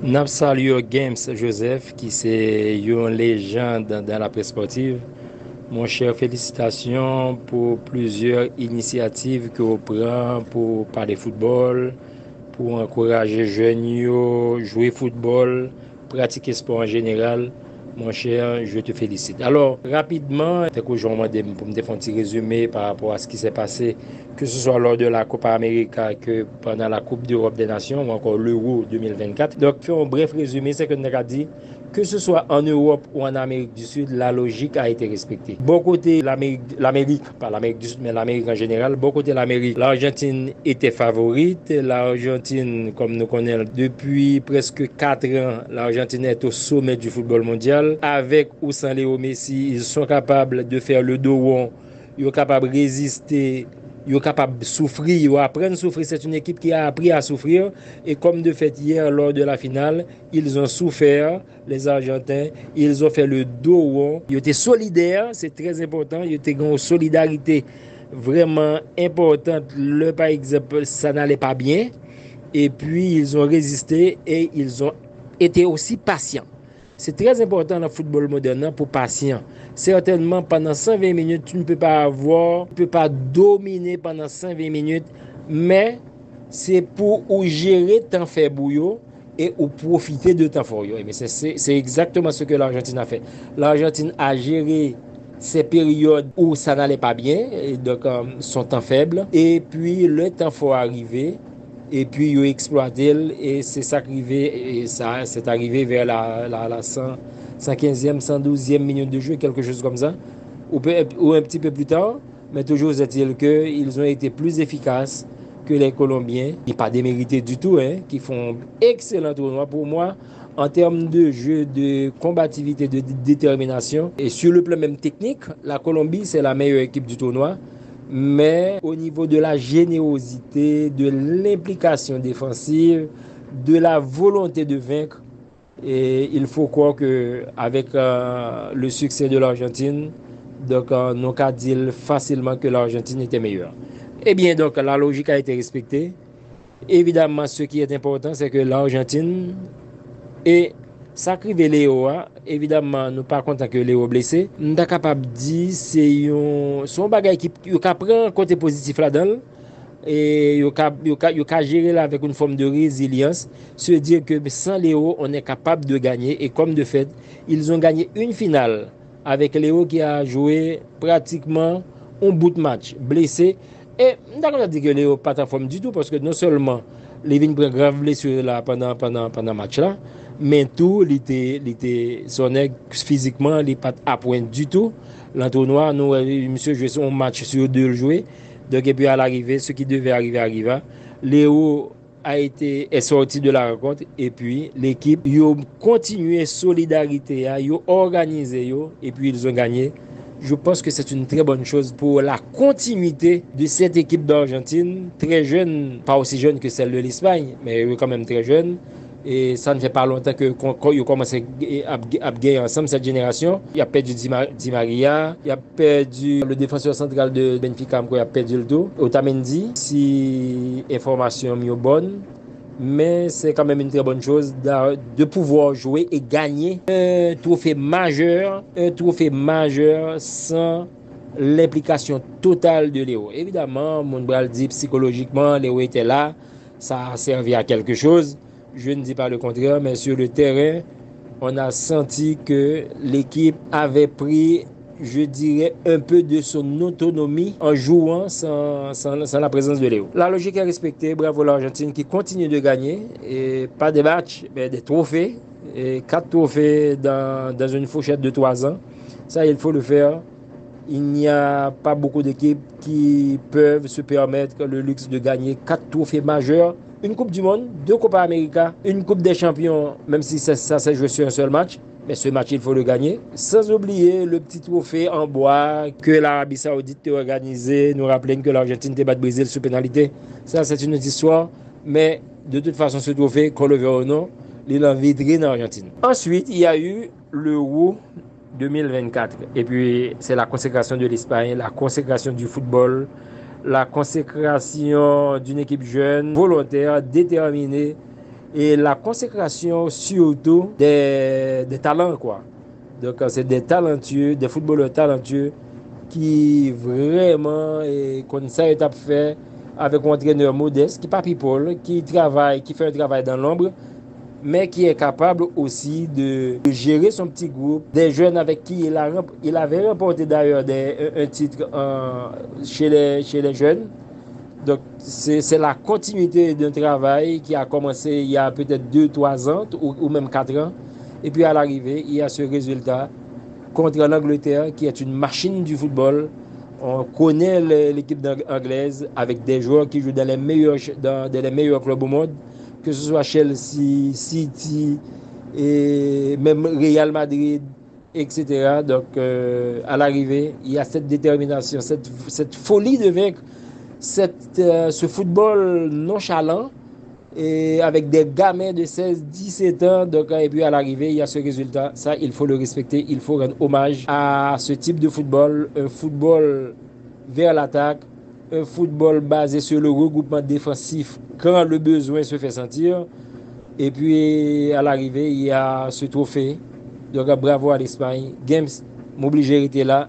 N'a salué Games Joseph, qui c'est une légende dans la presse sportive. Mon cher, félicitations pour plusieurs initiatives que vous prenez pour parler football, pour encourager les jeunes à jouer football, pratiquer sport en général. Mon cher, je te félicite. Alors, rapidement, aujourd'hui, pour me faire un petit résumé par rapport à ce qui s'est passé, que ce soit lors de la Copa América, que pendant la Coupe d'Europe des Nations, ou encore l'Euro 2024. Donc, faire un bref résumé, c'est que nous avons dit, que ce soit en Europe ou en Amérique du Sud, la logique a été respectée. Bon côté l'Amérique, pas l'Amérique du Sud, mais l'Amérique en général, bon côté l'Amérique, l'Argentine était favorite. L'Argentine, comme nous connaissons, depuis presque 4 ans, l'Argentine est au sommet du football mondial. Avec ou sans Léo Messi, ils sont capables de faire le dos rond, ils sont capables de résister, ils sont capables de souffrir, ils apprennent à souffrir. C'est une équipe qui a appris à souffrir. Et comme de fait hier, lors de la finale, ils ont souffert, les Argentins. Ils ont fait le dos rond. Ils étaient solidaires, c'est très important. Ils étaient en solidarité vraiment importante. Le, par exemple, ça n'allait pas bien. Et puis, ils ont résisté et ils ont été aussi patients. C'est très important dans le football moderne pour patient. Certainement, pendant 120 minutes, tu ne peux pas dominer pendant 120 minutes, mais c'est pour gérer temps faible et ou profiter de temps fort. Mais c'est exactement ce que l'Argentine a fait. L'Argentine a géré ces périodes où ça n'allait pas bien, et donc son temps faible, et puis le temps fort arrivé. Et puis, ils ont exploité, et c'est ça qui arrivé, et ça, c'est arrivé vers la 115e, 112e minute de jeu, quelque chose comme ça, ou un petit peu plus tard, mais toujours est-il qu'ils ont été plus efficaces que les Colombiens, qui n'ont pas démérité du tout, qui font excellent tournoi pour moi, en termes de jeu, de combativité, de détermination. Et sur le plan même technique, la Colombie, c'est la meilleure équipe du tournoi. Mais au niveau de la générosité, de l'implication défensive, de la volonté de vaincre, et il faut croire qu'avec le succès de l'Argentine, donc nous pouvons dire facilement que l'Argentine était meilleure. Eh bien, donc la logique a été respectée. Évidemment, ce qui est important, c'est que l'Argentine est sacrivé Léo, évidemment, nous pas content que Léo blessé. Nous sommes capables de dire c'est son bagage qui prend un côté positif là-dedans et il a gérer là avec une forme de résilience, se dire que sans Léo, on est capable de gagner. Et comme de fait, ils ont gagné une finale avec Léo qui a joué pratiquement un bout de match, blessé. Et d'accord, on dit que Léo n'est pas en forme du tout parce que non seulement Lévin prend grave blessure là pendant le match là, mais tout, il était sonné physiquement, il n'est pas à point du tout. L'entonnoir, nous, monsieur jouait son match sur 2 jouer. Donc, et puis à l'arrivée, ce qui devait arriver arriva. Léo est sorti de la rencontre et puis l'équipe a continué solidarité, ils ont organisé et puis ils ont gagné. Je pense que c'est une très bonne chose pour la continuité de cette équipe d'Argentine, très jeune, pas aussi jeune que celle de l'Espagne, mais quand même très jeune. Et ça ne fait pas longtemps qu'ils ont commencé à gagner ensemble cette génération. Il a perdu Di Maria, il a perdu le défenseur central de Benfica, il a perdu le tout. Otamendi, si information mieux bonne. Mais c'est quand même une très bonne chose de pouvoir jouer et gagner un trophée majeur sans l'implication totale de Léo. Évidemment, mon bras dit psychologiquement, Léo était là, ça a servi à quelque chose. Je ne dis pas le contraire, mais sur le terrain, on a senti que l'équipe avait pris, je dirais, un peu de son autonomie en jouant sans la présence de Léo. La logique est respectée, bravo l'Argentine qui continue de gagner, et pas des matchs, mais des trophées, et 4 trophées dans une fourchette de 3 ans. Ça, il faut le faire. Il n'y a pas beaucoup d'équipes qui peuvent se permettre le luxe de gagner 4 trophées majeurs. Une Coupe du Monde, 2 Copa América, une Coupe des Champions, même si ça s'est joué sur un seul match. Mais ce match, il faut le gagner. Sans oublier le petit trophée en bois que l'Arabie Saoudite a organisé. Nous rappelons que l'Argentine a battu le Brésil sous pénalité. Ça, c'est une autre histoire. Mais de toute façon, ce trophée, qu'on le verra ou non, il est en vitrine en Argentine. Ensuite, il y a eu l'Euro 2024. Et puis, c'est la consécration de l'Espagne, la consécration du football, la consécration d'une équipe jeune, volontaire, déterminée et la consécration surtout des talents, quoi. Donc, c'est des talentueux, des footballeurs talentueux qui vraiment connaissent ça et fait avec un entraîneur modeste, qui n'est pas people, qui travaille, qui fait un travail dans l'ombre, mais qui est capable aussi de gérer son petit groupe, des jeunes avec qui il avait remporté d'ailleurs un titre chez les jeunes. Donc, c'est la continuité d'un travail qui a commencé il y a peut-être 2, 3 ans ou même 4 ans. Et puis à l'arrivée, il y a ce résultat contre l'Angleterre qui est une machine du football. On connaît l'équipe anglaise avec des joueurs qui jouent dans les meilleurs clubs au monde, que ce soit Chelsea, City et même Real Madrid, etc. Donc à l'arrivée, il y a cette détermination, cette folie de vaincre, ce football nonchalant et avec des gamins de 16, 17 ans. Donc, et puis à l'arrivée, il y a ce résultat. Ça, il faut le respecter. Il faut rendre hommage à ce type de football. Un football vers l'attaque. Un football basé sur le regroupement défensif quand le besoin se fait sentir. Et puis à l'arrivée, il y a ce trophée. Donc bravo à l'Espagne. Games m'oblige à rester là.